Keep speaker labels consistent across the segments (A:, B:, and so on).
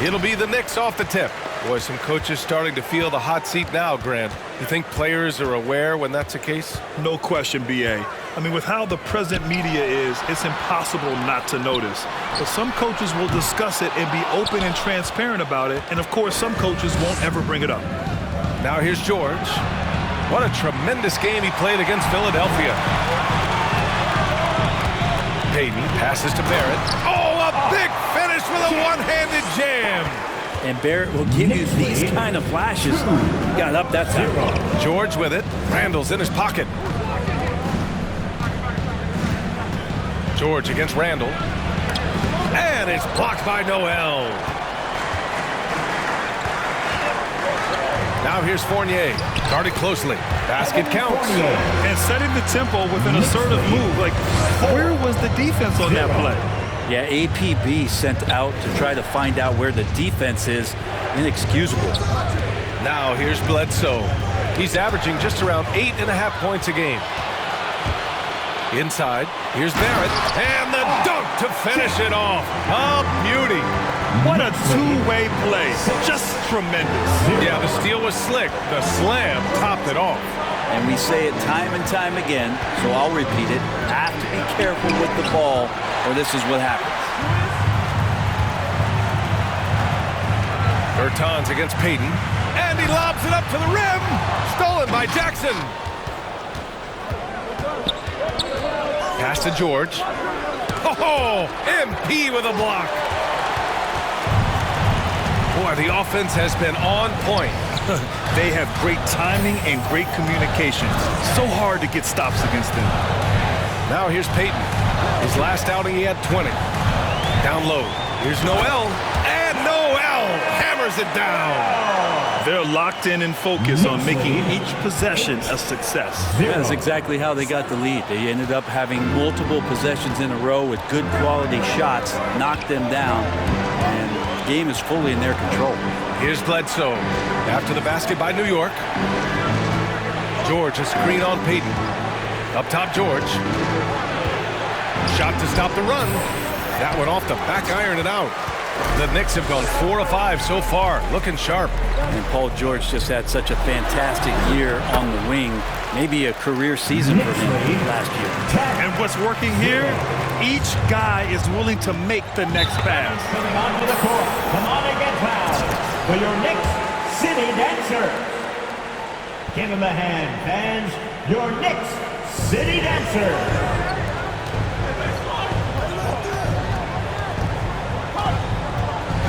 A: It'll be the Knicks off the tip. Boy, some coaches starting to feel the hot seat now, Grant. You think players are aware when that's the case?
B: No question, B.A. I mean, with how the present media is, it's impossible not to notice. But some coaches will discuss it and be open and transparent about it. And, of course, some coaches won't ever bring it up.
A: Now here's George. What a tremendous game he played against Philadelphia. Payton passes to Barrett. Oh, a big finish with a one-handed jam.
C: And Barrett will give you these kind of flashes. Got up, that's it.
A: George with it. Randall's in his pocket. George against Randall. And it's blocked by Noel. Now here's Fournier. Guarded closely. Basket counts.
B: And setting the tempo with an assertive move. Like, where was the defense on that play?
C: Yeah, APB sent out to try to find out where the defense is. Inexcusable.
A: Now here's Bledsoe. He's averaging just around 8.5 points a game. Inside, here's Barrett. And the dunk to finish it off. A beauty.
B: What a two-way play. Just tremendous.
A: Yeah, the steal was slick. The slam topped it off.
C: And we say it time and time again, so I'll repeat it. Have to be careful with the ball, or this is what happens.
A: Bertans against Payton. And he lobs it up to the rim. Stolen by Jackson. Pass to George. Oh, MP with a block. Boy, the offense has been on point.
B: They have great timing and great communication. So hard to get stops against them.
A: Now here's Payton. His last outing, he had 20. Down low. Here's Noel. And Noel hammers it down.
B: They're locked in and focused on making each possession a success.
C: That's exactly how they got the lead. They ended up having multiple possessions in a row with good quality shots, knocked them down, and the game is fully in their control.
A: Here's Bledsoe. After the basket by New York. George, a screen on Payton. Up top, George. Shot to stop the run. That one off the back iron and out. The Knicks have gone 4 of 5 so far, looking sharp.
C: And Paul George just had such a fantastic year on the wing. Maybe a career season for him last year.
B: And what's working here, each guy is willing to make the next pass.
D: Coming onto the court, come on and get fouled for your Knicks City Dancer. Give him a hand, fans. Your Knicks City Dancer.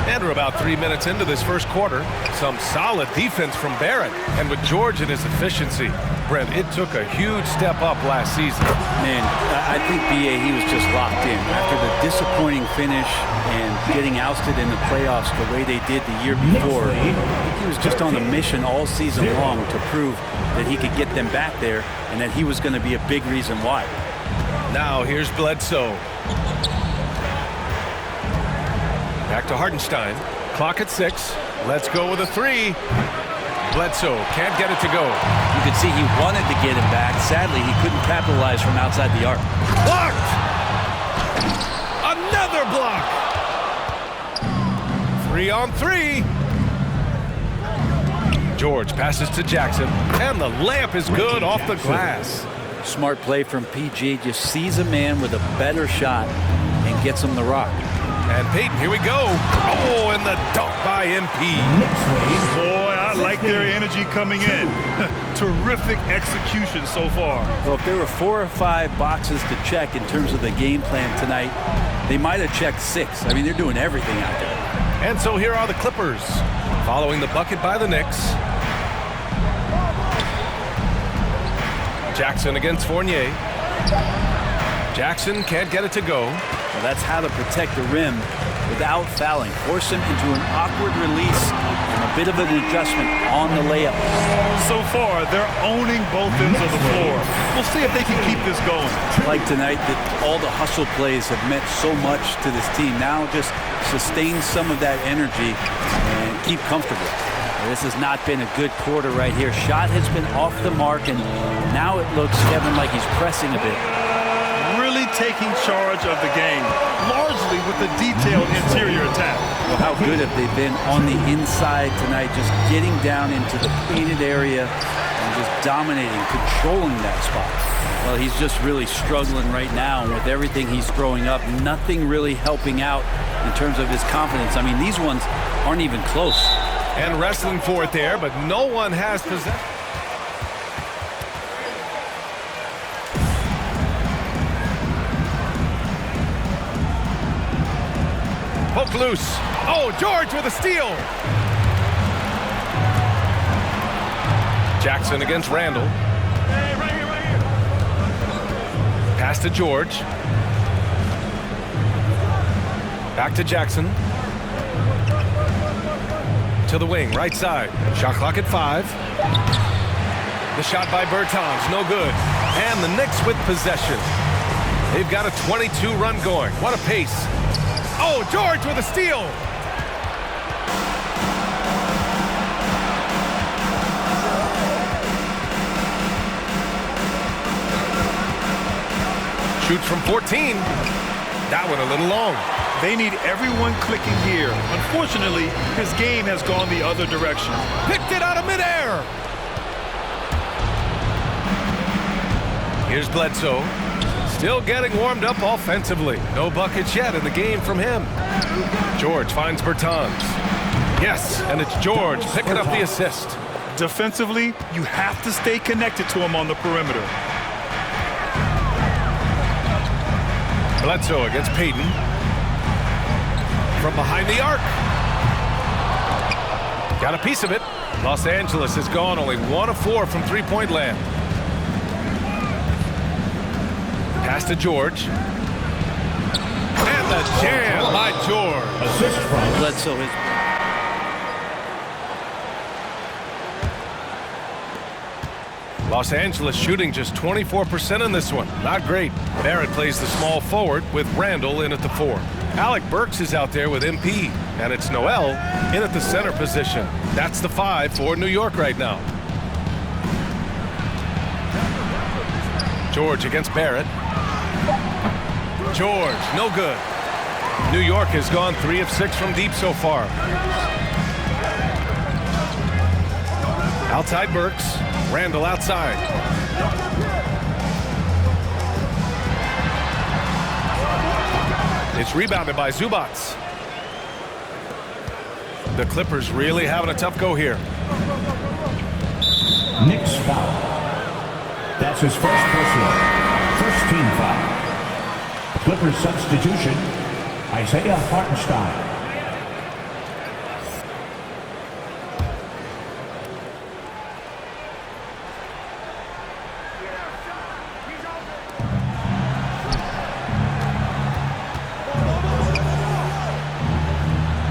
A: And we're about 3 minutes into this first quarter. Some solid defense from Barrett. And with George and his efficiency, Brent, it took a huge step up last season.
C: Man, I think B.A. he was just locked in. After the disappointing finish and getting ousted in the playoffs the way they did the year before, I think he was just on a mission all season long to prove that he could get them back there and that he was going to be a big reason why.
A: Now here's Bledsoe. Back to Hartenstein. Clock at 6. Let's go with a 3. Bledsoe can't get it to go.
C: You could see he wanted to get it back. Sadly, he couldn't capitalize from outside the arc.
A: Blocked! Another block! 3 on 3. George passes to Jackson, and the layup is good off the glass.
C: Smart play from PG. Just sees a man with a better shot and gets him the rock.
A: And Payton, here we go. Oh, and the dunk by MP.
B: Boy, I like their energy coming in. Terrific execution so far.
C: Well, if there were 4 or 5 boxes to check in terms of the game plan tonight, they might have checked 6. I mean, they're doing everything out there.
A: And so here are the Clippers, following the bucket by the Knicks. Jackson against Fournier. Jackson can't get it to go.
C: Well, that's how to protect the rim without fouling. Force him into an awkward release and a bit of an adjustment on the layup.
B: So far, they're owning both ends of the floor. We'll see if they can keep this going.
C: Like tonight, that all the hustle plays have meant so much to this team. Now just sustain some of that energy and keep comfortable. This has not been a good quarter right here. Shot has been off the mark, and now it looks, Kevin, like he's pressing a bit.
B: Really taking charge of the game, largely with a detailed interior attack.
C: Well, how good have they been on the inside tonight, just getting down into the painted area and just dominating, controlling that spot. Well, he's just really struggling right now, and with everything he's throwing up, nothing really helping out in terms of his confidence. I mean, these ones aren't even close.
A: And wrestling for it there, but no one has possession. Poke loose. Oh, George with a steal. Jackson against Randall.
B: Hey, right here, right here.
A: Pass to George. Back to Jackson. To the wing, right side. Shot clock at 5. The shot by Bertans, no good. And the Knicks with possession. They've got a 22-run going. What a pace. Oh, George with a steal. Shoots from 14. That one a little long.
B: They need everyone clicking here. Unfortunately, his game has gone the other direction.
A: Picked it out of midair. Here's Bledsoe. Still getting warmed up offensively. No buckets yet in the game from him. George finds Bertans. Yes, and it's George picking up the assist.
B: Defensively, you have to stay connected to him on the perimeter.
A: Bledsoe against Payton. From behind the arc. Got a piece of it. Los Angeles has gone only 1 of 4 from three-point land. Pass to George. And the jam by George.
D: Assist from
C: Bledsoe is.
A: Los Angeles shooting just 24% in this one. Not great. Barrett plays the small forward with Randall in at the 4. Alec Burks is out there with MP. And it's Noel in at the center position. That's the 5 for New York right now. George against Barrett. George, no good. New York has gone 3 of 6 from deep so far. Outside Burks. Randall outside. It's rebounded by Zubats. The Clippers really having a tough go here.
D: Knicks foul. That's his first personal. First team foul. Clippers substitution, Isaiah Hartenstein.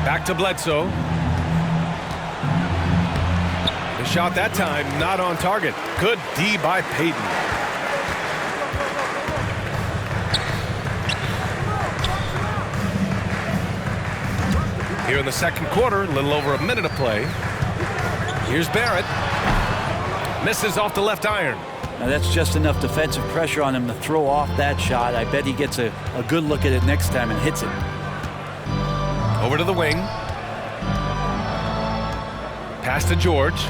A: Back to Bledsoe. The shot that time not on target. Good D by Payton. Here in the second quarter, a little over a minute of play. Here's Barrett. Misses off the left iron.
C: Now that's just enough defensive pressure on him to throw off that shot. I bet he gets a good look at it next time and hits it.
A: Over to the wing. Pass to George.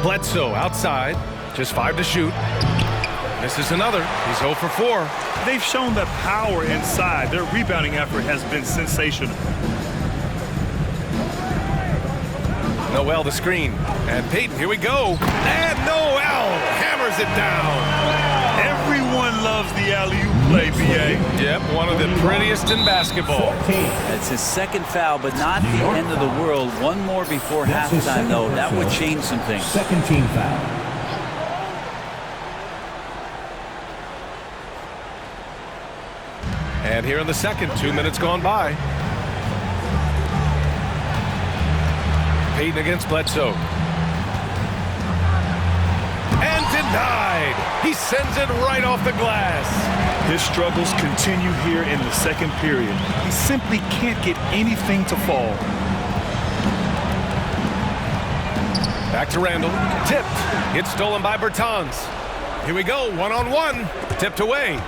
A: Bledsoe outside. Just 5 to shoot. Misses another. He's 0 for 4.
B: They've shown that power inside. Their rebounding effort has been sensational.
A: Noel the screen. And Payton, here we go. And Noel hammers it down.
B: Everyone loves the alley-oop play, BA.
A: Yep, one of the prettiest in basketball.
C: It's his second foul, but not the end of the world. One more before halftime, though. That would change some things.
D: Second team foul.
A: And here in the second, 2 minutes gone by. Payton against Bledsoe. And denied. He sends it right off the glass.
B: His struggles continue here in the second period. He simply can't get anything to fall.
A: Back to Randall. Tipped. It's stolen by Bertans. Here we go, one-on-one. Tipped away.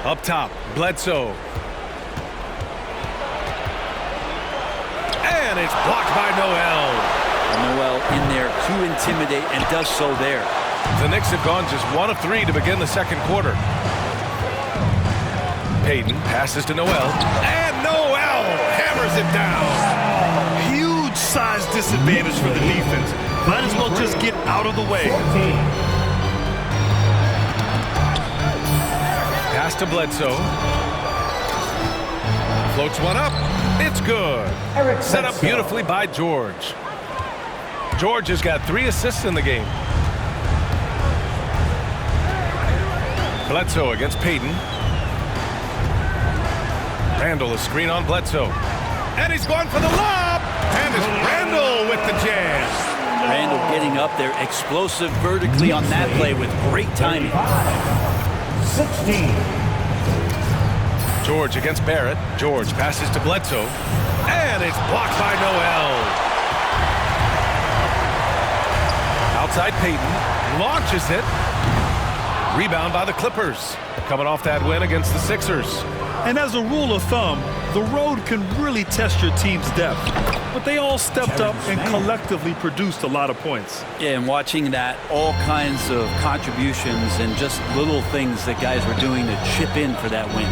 A: Up top, Bledsoe. And it's blocked by Noel.
C: Noel in there to intimidate and does so there.
A: The Knicks have gone just 1 of 3 to begin the second quarter. Payton passes to Noel. And Noel hammers it down.
B: Huge size disadvantage for the defense. Might as well just get out of the way.
A: Pass to Bledsoe. Floats one up. It's good. Set up beautifully by George. George has got 3 assists in the game. Bledsoe against Payton. Randall a screen on Bledsoe. And he's going for the lob. And it's Randall with the jam.
C: Randall getting up there, explosive vertically on that play with great timing.
D: 16.
A: George against Barrett. George passes to Bledsoe. And it's blocked by Noel. Outside Payton. Launches it. Rebound by the Clippers. Coming off that win against the Sixers.
B: And as a rule of thumb, the road can really test your team's depth. But they all stepped up and collectively produced a lot of points.
C: Yeah, and watching that, all kinds of contributions and just little things that guys were doing to chip in for that win.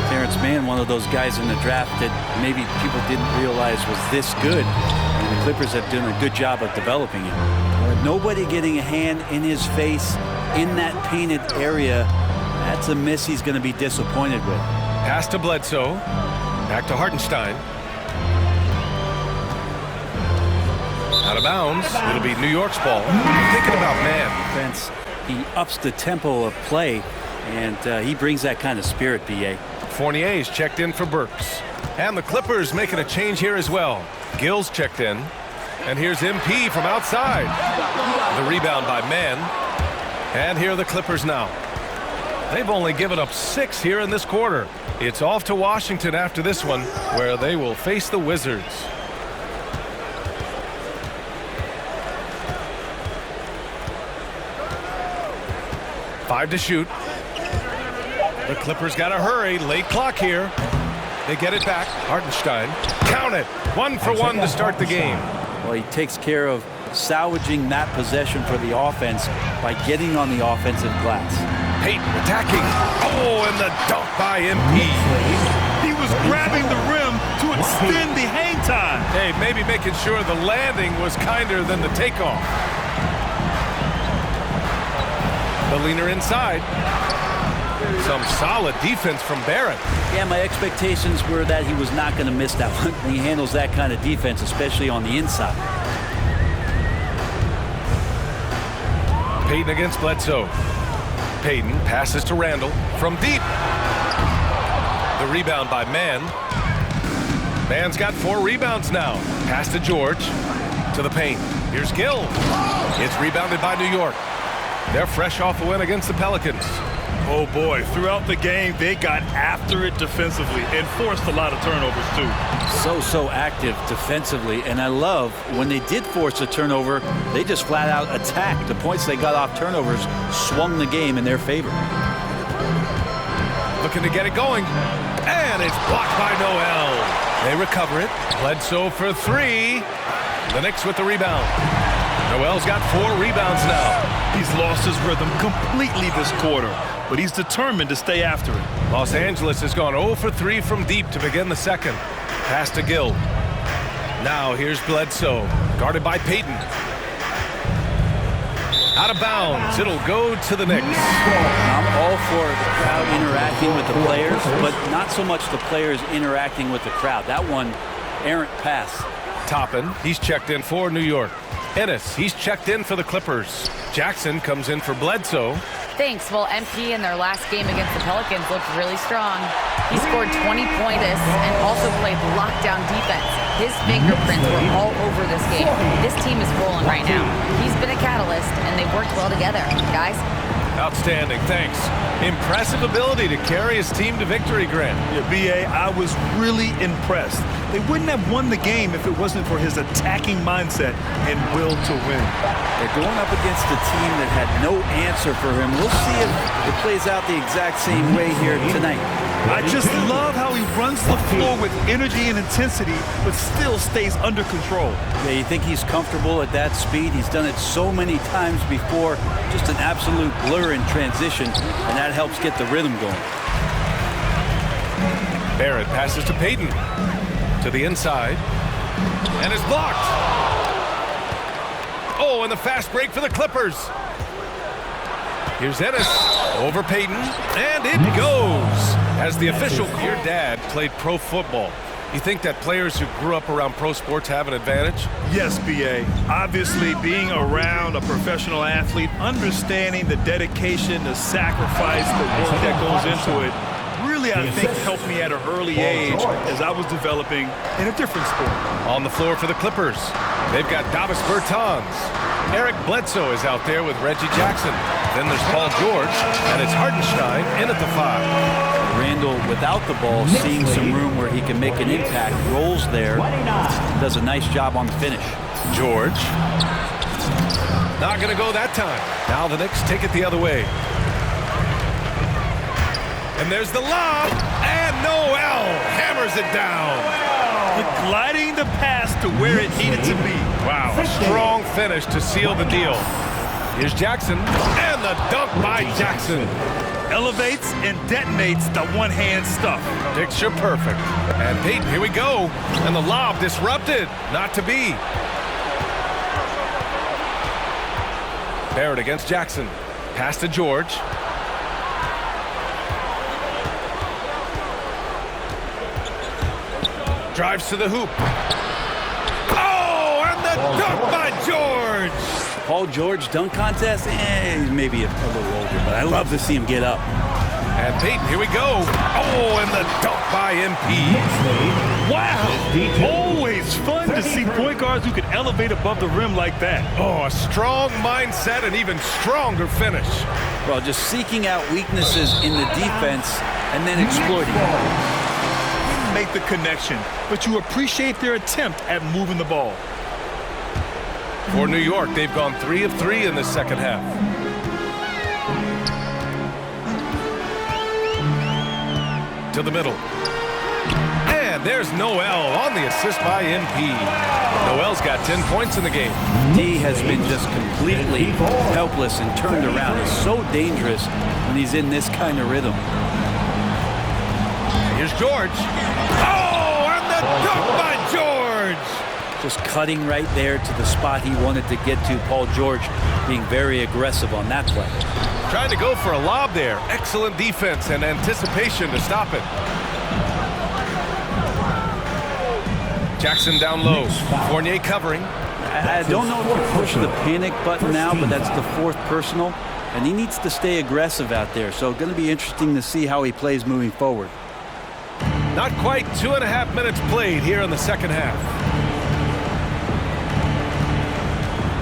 C: Terrence Mann, one of those guys in the draft that maybe people didn't realize was this good. And the Clippers have done a good job of developing it. Nobody getting a hand in his face in that painted area, that's a miss he's going to be disappointed with.
A: Pass to Bledsoe. Back to Hartenstein. Out of bounds. It'll be New York's ball. Thinking about man.
C: Defense, he ups the tempo of play, and he brings that kind of spirit, B.A.
A: Fournier's checked in for Burks. And the Clippers making a change here as well. Gill's checked in. And here's MP from outside. The rebound by Mann. And here are the Clippers now. They've only given up 6 here in this quarter. It's off to Washington after this one, where they will face the Wizards. Five to shoot. The Clippers got to hurry. Late clock here. They get it back. Hartenstein. Count it. 1 for 1 to start the game.
C: Well, he takes care of salvaging that possession for the offense by getting on the offensive glass.
A: Payton attacking. Oh, and the dunk by MP.
B: He was grabbing the rim to extend the hang time.
A: Hey, maybe making sure the landing was kinder than the takeoff. The leaner inside. Some solid defense from Barrett.
C: Yeah, my expectations were that he was not going to miss that one. He handles that kind of defense, especially on the inside.
A: Payton against Bledsoe. Payton passes to Randall from deep. The rebound by Mann. Mann's got 4 rebounds now. Pass to George. To the paint. Here's Gill. It's rebounded by New York. They're fresh off a win against the Pelicans.
B: Oh boy, throughout the game, they got after it defensively and forced a lot of turnovers too.
C: So active defensively, and I love when they did force a turnover, they just flat out attacked. The points they got off turnovers swung the game in their favor.
A: Looking to get it going, and it's blocked by Noel. They recover it. Bledsoe for 3. The Knicks with the rebound. Noel's got 4 rebounds now.
B: He's lost his rhythm completely this quarter, but he's determined to stay after it.
A: Los Angeles has gone 0 for 3 from deep to begin the second. Pass to Gill. Now here's Bledsoe, guarded by Payton. Out of bounds. It'll go to the Knicks.
C: I'm all for the crowd interacting with the players, but not so much the players interacting with the crowd. That one, errant pass.
A: Toppin, he's checked in for New York. Ennis, he's checked in for the Clippers. Jackson comes in for Bledsoe.
E: Thanks. Well, MP in their last game against the Pelicans looked really strong. He scored 20 points and also played lockdown defense. His fingerprints were all over this game. This team is rolling right now. He's been a catalyst, and they've worked well together. Guys?
A: Outstanding, thanks. Impressive ability to carry his team to victory, Grant.
B: Yeah, B.A., I was really impressed. They wouldn't have won the game if it wasn't for his attacking mindset and will to win.
C: They're going up against a team that had no answer for him. We'll see if it plays out the exact same way here tonight.
B: I just love how he runs the floor with energy and intensity, but still stays under control.
C: Yeah, you think he's comfortable at that speed? He's done it so many times before. Just an absolute blur in transition, and that helps get the rhythm going.
A: Barrett passes to Payton. To the inside. And is blocked. Oh, and the fast break for the Clippers. Here's Ennis over Payton, and it goes. As the official, your dad played pro football. You think that players who grew up around pro sports have an advantage?
B: Yes, B.A. Obviously, being around a professional athlete, understanding the dedication, the sacrifice, the work that goes into it, really, I think, helped me at an early age as I was developing in a different sport.
A: On the floor for the Clippers, they've got Davis Bertans. Eric Bledsoe is out there with Reggie Jackson. Then there's Paul George, and it's Hartenstein in at the 5.
C: Randall, without the ball, seeing some room where he can make an impact, rolls there, does a nice job on the finish.
A: George. Not going to go that time. Now the Knicks take it the other way. And there's the lob, and Noel hammers it down.
B: Gliding the pass to where it needed to be.
A: Wow, a strong finish to seal the deal. Here's Jackson, and the dunk by Jackson.
B: Elevates and detonates the one-hand stuff.
A: Picture perfect. And Payton, here we go. And the lob disrupted, not to be. Barrett against Jackson. Pass to George. Drives to the hoop. Oh, and the dunk by George.
C: Paul George dunk contest? He's maybe a little older, but I love to see him get up.
A: And Payton, here we go. Oh, and the dunk by MP.
B: Wow. Always fun to see point guards who can elevate above the rim like that.
A: Oh, a strong mindset and even stronger finish.
C: Well, just seeking out weaknesses in the defense and then exploiting them.
B: Make the connection, but you appreciate their attempt at moving the ball.
A: For New York, they've gone 3 of 3 in the second half. To the middle. And there's Noel on the assist by MP. Noel's got 10 points in the game.
C: D has been just completely helpless and turned around. He's so dangerous when he's in this kind of rhythm.
A: Here's George. Oh, and the dunk by George.
C: Just cutting right there to the spot he wanted to get to. Paul George being very aggressive on that play.
A: Trying to go for a lob there. Excellent defense and anticipation to stop it. Jackson down low. Fournier covering.
C: I don't know if you push the panic button now, but that's the 4th personal. And he needs to stay aggressive out there. So going to be interesting to see how he plays moving forward.
A: Not quite 2.5 minutes played here in the second half.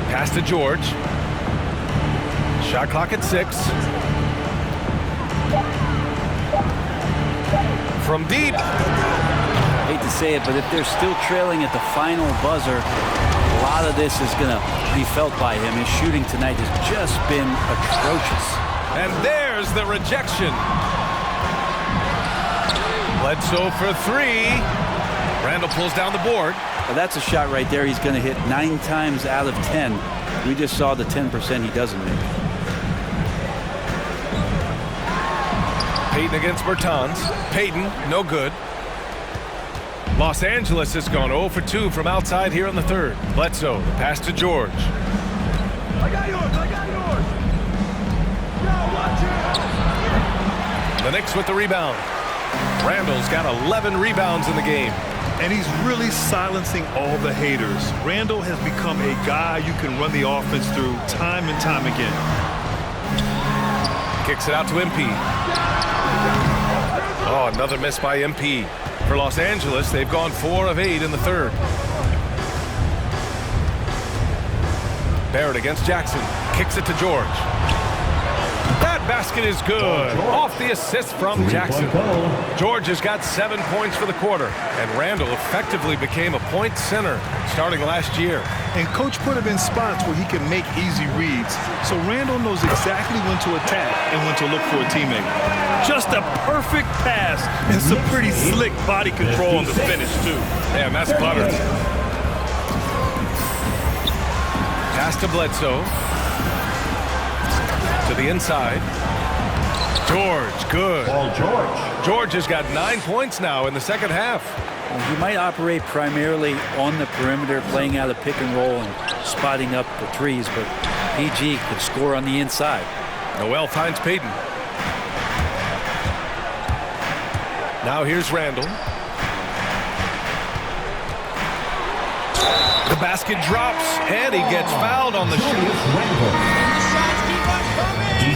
A: Pass to George. Shot clock at 6. From deep.
C: Hate to say it, but if they're still trailing at the final buzzer, a lot of this is going to be felt by him. His shooting tonight has just been atrocious.
A: And there's the rejection. Bledsoe for 3. Randall pulls down the board.
C: Well, that's a shot right there he's going to hit 9 times out of 10. We just saw the 10% he doesn't make.
A: Payton against Bertans. Payton, no good. Los Angeles has gone 0 for 2 from outside here in the third. Bledsoe, pass to George.
F: I got yours, I got yours. Now watch it.
A: The Knicks with the rebound. Randall's got 11 rebounds in the game.
B: And he's really silencing all the haters. Randall has become a guy you can run the offense through time and time again.
A: Kicks it out to MP. Oh, another miss by MP. For Los Angeles, they've gone 4 of 8 in the third. Barrett against Jackson. Kicks it to George. That basket is good. Off the assist from Jackson. George has got 7 points for the quarter, and Randall effectively became a point center starting last year.
B: And coach put him in spots where he can make easy reads, so Randall knows exactly when to attack and when to look for a teammate. Just a perfect pass and some pretty slick body control on the finish, too.
A: Damn, that's butter. Pass to Bledsoe. To the inside. George, good. George has got 9 points now in the second half.
C: Well, he might operate primarily on the perimeter, playing out of pick and roll and spotting up the threes, but PG could score on the inside.
A: Noel finds Payton. Now here's Randall. The basket drops, and he gets fouled on the shoot.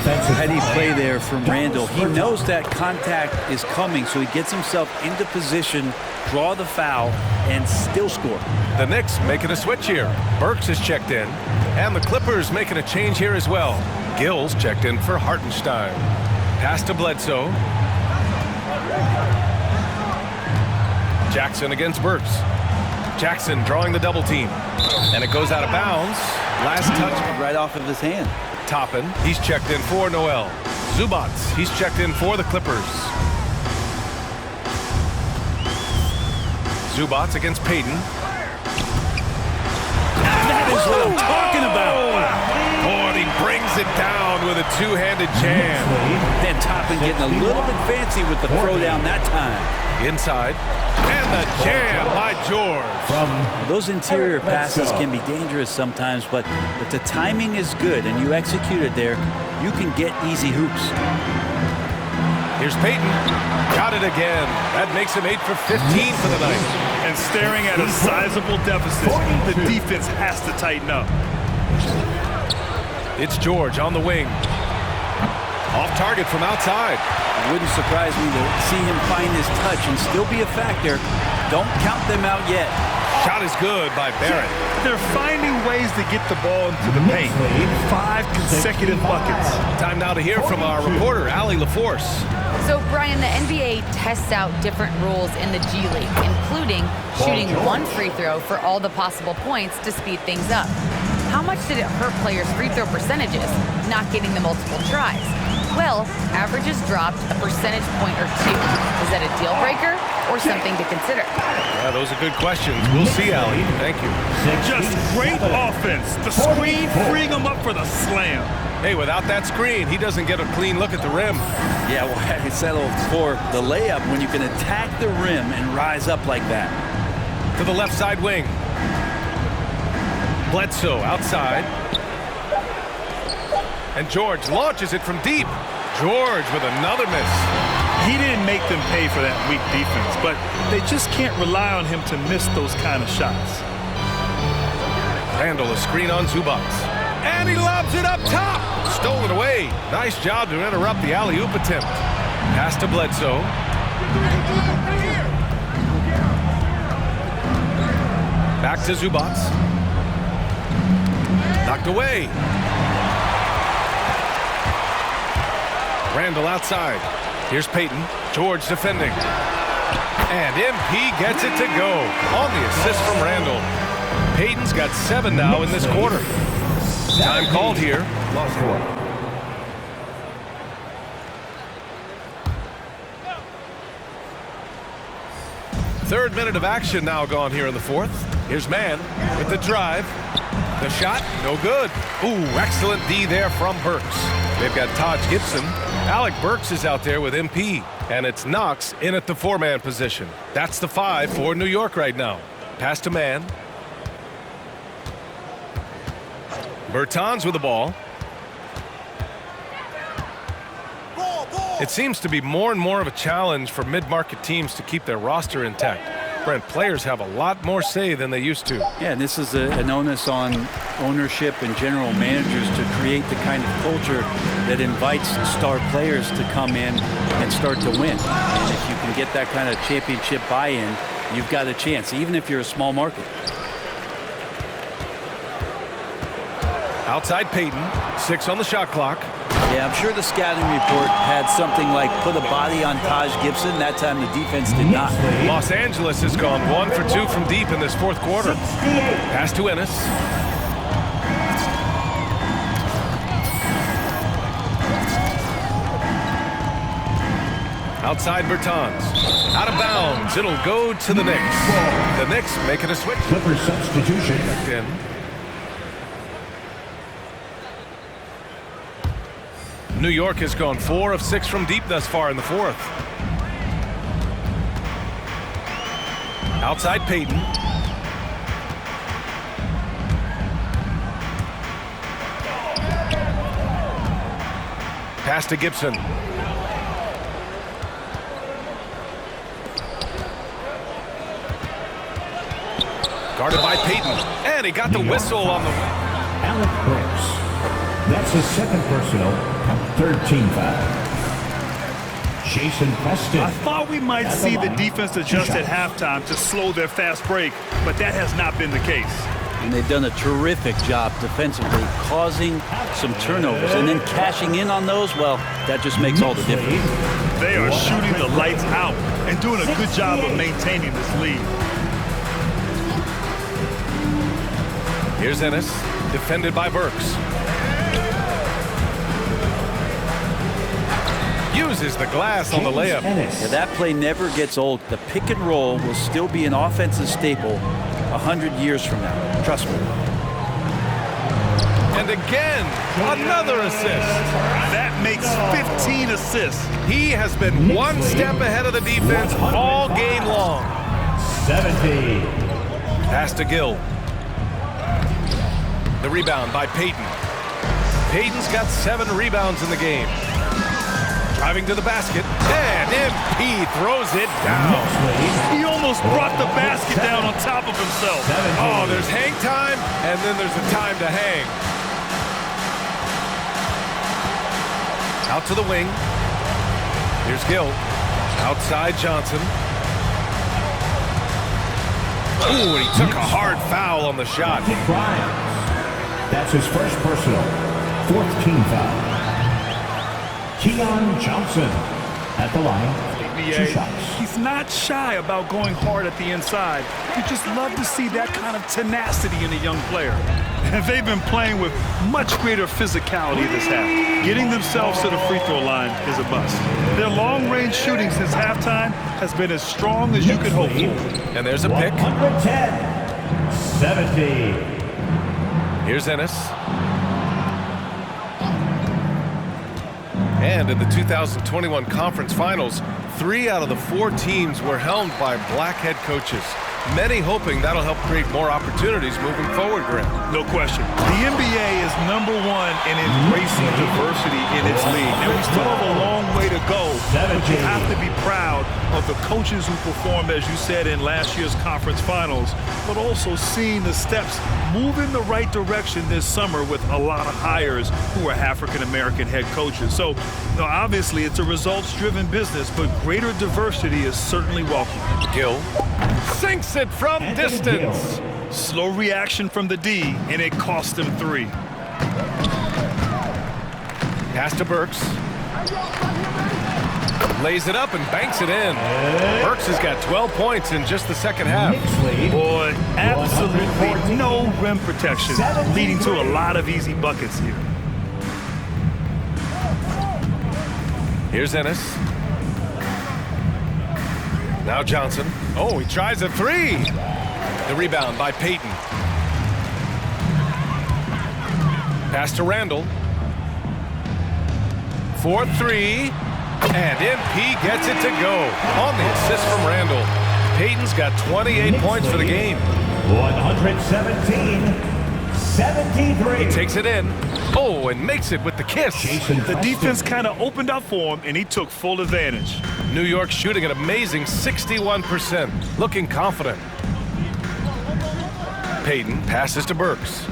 C: Heady play there from Randall. He knows that contact is coming, so he gets himself into position, draw the foul, and still score.
A: The Knicks making a switch here. Burks is checked in, and the Clippers making a change here as well. Gills checked in for Hartenstein. Pass to Bledsoe. Jackson against Burks. Jackson drawing the double team, and it goes out of bounds. Last touch
C: right off of his hand.
A: Toppin, he's checked in for Noel. Zubac, he's checked in for the Clippers. Zubac against Payton.
C: That is what I'm talking about.
A: Oh, and he brings it down with a two-handed jam.
C: Then Toppin getting a little bit fancy with the throwdown that time.
A: Inside, and the jam by George.
C: Those interior passes can be dangerous sometimes, but if the timing is good and you execute it there, you can get easy hoops.
A: Here's Payton. Got it again. That makes him 8 for 15 for the night.
B: And staring at a sizable deficit, the defense has to tighten up.
A: It's George on the wing. Off target from outside.
C: It wouldn't surprise me to see him find his touch and still be a factor. Don't count them out yet.
A: Shot is good by Barrett.
B: They're finding ways to get the ball into the paint. 5 consecutive buckets.
A: Time now to hear from our reporter, Allie LaForce.
E: So, Brian, the NBA tests out different rules in the G League, including shooting one free throw for all the possible points to speed things up. How much did it hurt players' free throw percentages, not getting the multiple tries? Well, averages dropped a percentage point or 2. Is that a deal breaker or something to consider?
A: Yeah, those are good questions. We'll see, Allie. Thank you.
B: Just great offense. The screen freeing him up for the slam.
A: Hey, without that screen, he doesn't get a clean look at the rim.
C: Yeah, well, I settled for the layup when you can attack the rim and rise up like that.
A: To the left side wing. Bledsoe outside. And George launches it from deep. George with another miss.
B: He didn't make them pay for that weak defense, but they just can't rely on him to miss those kind of shots.
A: Randall a screen on Zubac. And he lobs it up top. Stolen away. Nice job to interrupt the alley-oop attempt. Pass to Bledsoe. Back to Zubac. Knocked away. Randall outside. Here's Payton. George defending. And MP gets it to go on the assist from Randall. Payton's got 7 now in this quarter. Time called here. Third minute of action now gone here in the fourth. Here's Mann with the drive. The shot, no good. Ooh, excellent D there from Burks. They've got Taj Gibson. Alec Burks is out there with MP. And it's Knox in at the 4-man position. That's the 5 for New York right now. Pass to Mann. Bertans with the ball. It seems to be more and more of a challenge for mid-market teams to keep their roster intact. Brent, players have a lot more say than they used to.
C: Yeah, and this is an onus on ownership and general managers to create the kind of culture that invites star players to come in and start to win. And if you can get that kind of championship buy-in, you've got a chance, even if you're a small market.
A: Outside Payton, 6 on the shot clock.
C: Yeah, I'm sure the scouting report had something like put a body on Taj Gibson. That time the defense did not.
A: Los Angeles has gone 1 for 2 from deep in this fourth quarter. Pass to Ennis. Outside Bertans. Out of bounds. It'll go to the Knicks. The Knicks making a switch.
D: Clippers substitution.
A: In. New York has gone 4 of 6 from deep thus far in the fourth. Outside Payton. Pass to Gibson. Guarded by Payton. And he got the whistle on the...
D: Alec Burks. That's his second personal. 13 foul. Jason Preston.
B: I thought we might see the defense adjust at halftime to slow their fast break, but that has not been the case.
C: And they've done a terrific job defensively, causing some turnovers, and then cashing in on those. Well, that just makes all the difference.
B: They are shooting the lights out and doing a good job of maintaining this lead.
A: Here's Ennis, defended by Burks. Uses the glass on the layup.
C: Yeah, that play never gets old. The pick and roll will still be an offensive staple 100 years from now. Trust me.
A: And again, another assist.
B: That makes 15 assists.
A: He has been one step ahead of the defense all game long.
D: 70.
A: Pass to Gill. The rebound by Payton. Payton's got 7 rebounds in the game. Driving to the basket, and MP throws it down.
B: He almost brought the basket down on top of himself.
A: Oh, there's hang time, and then there's a time to hang. Out to the wing. Here's Gill. Outside Johnson. Ooh, and he took a hard foul on the shot.
D: That's his first personal. 4th team foul. Keon Johnson at the line. 2 shots.
B: He's not shy about going hard at the inside. You just love to see that kind of tenacity in a young player. And they've been playing with much greater physicality this half. Getting themselves to the free throw line is a must. Their long-range shooting since halftime has been as strong as you could hope for.
A: And there's a pick.
D: 110-70.
A: Here's Ennis. And in the 2021 conference finals, 3 out of the 4 teams were helmed by black head coaches. Many hoping that'll help create more opportunities moving forward, Graham.
B: No question. The NBA is #1 in embracing diversity in its league. And we still have a long way to go. But you have to be proud of the coaches who performed, as you said, in last year's conference finals, but also seeing the steps move in the right direction this summer with a lot of hires who are African-American head coaches. So, obviously, it's a results-driven business, but greater diversity is certainly welcome.
A: Gill sinks it from distance.
B: Slow reaction from the D, and it cost him 3.
A: Pass to Burks. Lays it up and banks it in. Burks has got 12 points in just the second half.
B: Boy, absolutely no rim protection, leading to a lot of easy buckets here.
A: Here's Ennis. Now Johnson. Oh, he tries a 3. The rebound by Payton. Pass to Randall. 4-3. And MP gets it to go. On the assist from Randall. Payton's got 28 points for the game.
D: 117-73.
A: He takes it in. Oh, and makes it with the kiss.
B: The defense kind of opened up for him, and he took full advantage.
A: New York shooting an amazing 61%. Looking confident. Payton passes to Burks.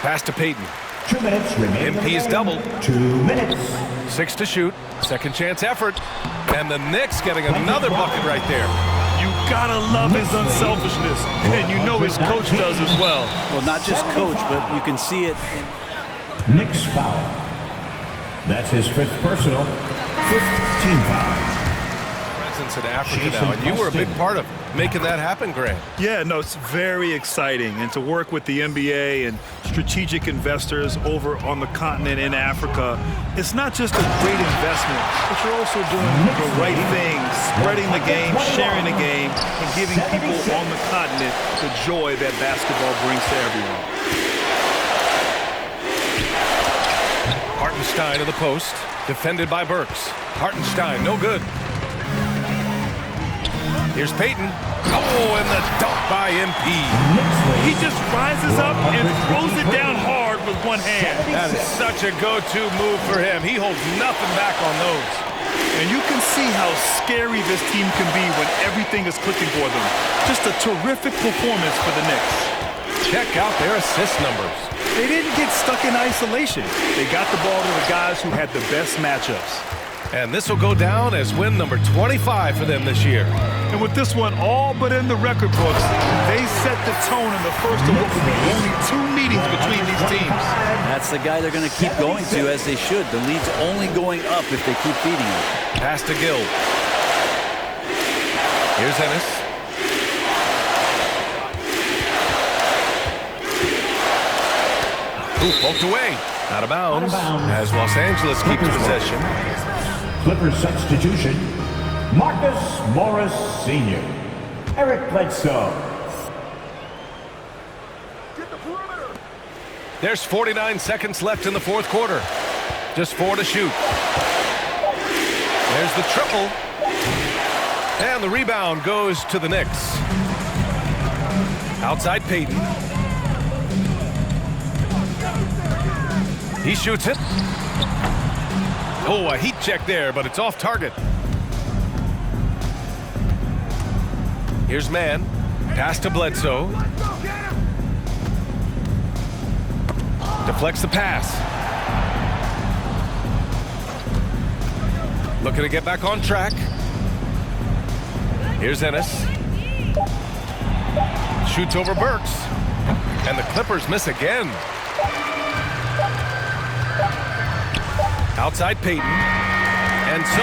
A: Pass to Payton.
D: 2 minutes remaining.
A: MP's doubled.
D: 2 minutes.
A: 6 to shoot. Second chance effort. And the Knicks getting another bucket right there.
B: You gotta love his unselfishness, and you know his coach does as well.
C: Well, not just coach, but you can see it.
D: Nick's foul. That's his 5th personal, 5th team foul.
A: Presence in Africa now, and you were a big part of making that happen, Grant.
B: Yeah, no, it's very exciting. And to work with the NBA and strategic investors over on the continent in Africa, it's not just a great investment, but you're also doing the right things, spreading the game, sharing the game, and giving people on the continent the joy that basketball brings to everyone.
A: Hartenstein in the post, defended by Burks. Hartenstein, no good. Here's Payton. Oh, and the dunk by MP.
B: He just rises up and throws it down hard with one hand.
A: That is such a go-to move for him. He holds nothing back on those.
B: And you can see how scary this team can be when everything is clicking for them. Just a terrific performance for the Knicks.
A: Check out their assist numbers.
B: They didn't get stuck in isolation. They got the ball to the guys who had the best matchups.
A: And this will go down as win number 25 for them this year.
B: And with this one all but in the record books, they set the tone in the first of what will be only 2 meetings between these teams.
C: That's the guy they're going to keep going to, as they should. The lead's only going up if they keep feeding him.
A: Pass to Gill. Here's Ennis. Ooh, poked away. Out of bounds. As Los Angeles keeps possession.
D: Clippers substitution, Marcus Morris Sr. Eric Bledsoe.
F: Get the perimeter.
A: There's 49 seconds left in the 4th quarter. Just 4 to shoot. There's the triple. And the rebound goes to the Knicks. Outside Payton. He shoots it. Oh, a heat check there, but it's off target. Here's Mann. Pass to Bledsoe. Deflects the pass. Looking to get back on track. Here's Ennis. Shoots over Burks. And the Clippers miss again. Outside Payton. And so